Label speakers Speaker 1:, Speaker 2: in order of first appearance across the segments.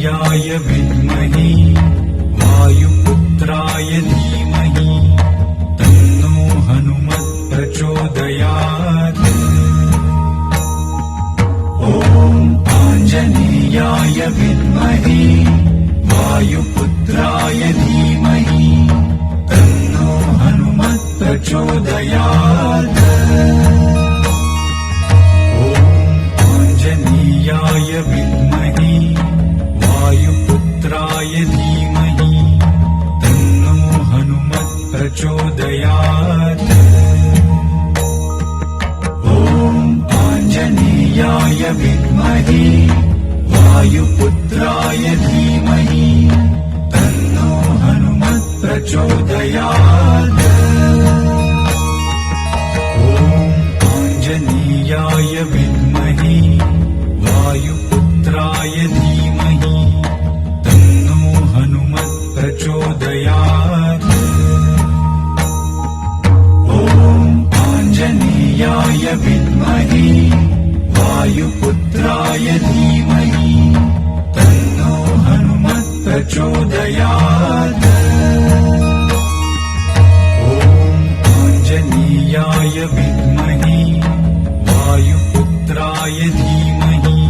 Speaker 1: आञ्जनेयाय विद्महे वायुपुत्राय धीमहि तन्नो हनुमत् प्रचोदयात्। ॐ आञ्जनेयाय विद्महे वायुपुत्राय धीमहि तन्नो हनुमत् प्रचोदयात्। ॐ आञ्जनेयाय विद्महे वायुपुत्राय धीमहि तन्नो हनुमत् प्रचोदयात्। ॐ आञ्जनेयाय विद्महे वायुपुत्राय धीमहि तन्नो हनुमत् प्रचोदयात्। ॐ आञ्जनेयाय विद्महे वायुपुत्राय धीमहि तन्नो हनुमत् प्रचोदयात्। ॐ आञ्जनेयाय विद्महे वायुपुत्राय धीमहि तन्नो हनुमत् प्रचोदयात्। ॐ आञ्जनेयाय विद्महे वायुपुत्राय धीमहि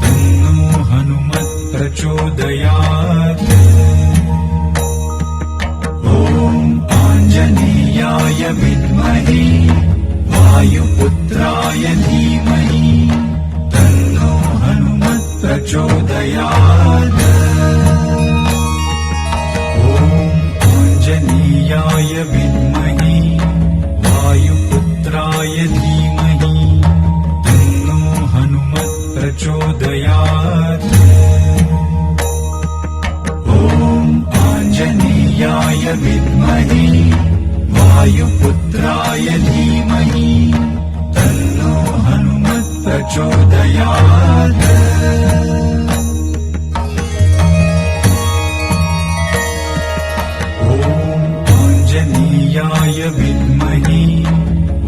Speaker 1: तन्नो हनुमत् प्रचोदयात्। ॐ आञ्जनेयाय विद्महे वायुपुत्राय धीमहि तन्नो हनुमत् प्रचोदयात्। ॐ आञ्जनेयाय विद्महे वायुपुत्राय धीमहि तन्नो हनुमत् प्रचोदयात्। ॐ आञ्जनेयाय विद्महे वायुपुत्राय धीमहि तन्नो हनुमत् प्रचोदयात्। ॐ आञ्जनेयाय विद्महे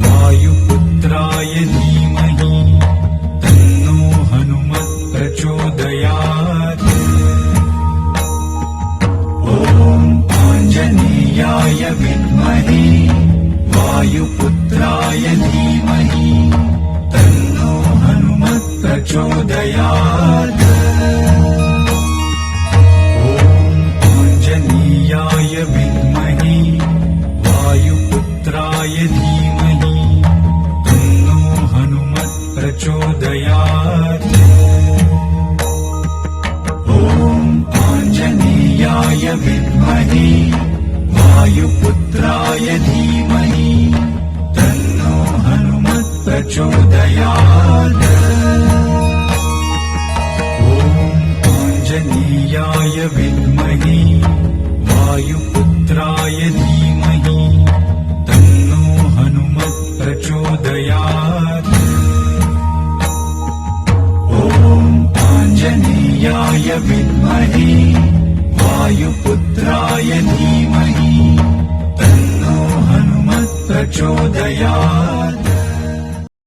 Speaker 1: वायुपुत्राय धीमहि तन्नो हनुमत् प्रचोदयात्। ॐ आञ्जनेयाय विद्महे वायुपुत्राय धीमहि तन्नो हनुमत् प्रचोदयात्। ॐ आञ्जनेयाय विद्महे वायुपुत्राय धीमहि तन्नो हनुमत् प्रचोदयात्। ॐ आञ्जनेयाय विद्महे वायुपुत्राय धीमहि तन्नो हनुमत् प्रचोदयात्। ॐ आञ्जनेयाय विद्महे वायुपुत्राय धीमहि तन्नो हनुमत् प्रचोदयात्। ॐ आञ्जनेयाय विद्महे वायुपुत्राय धीमहि तन्नो हनुमत् प्रचोदयात्।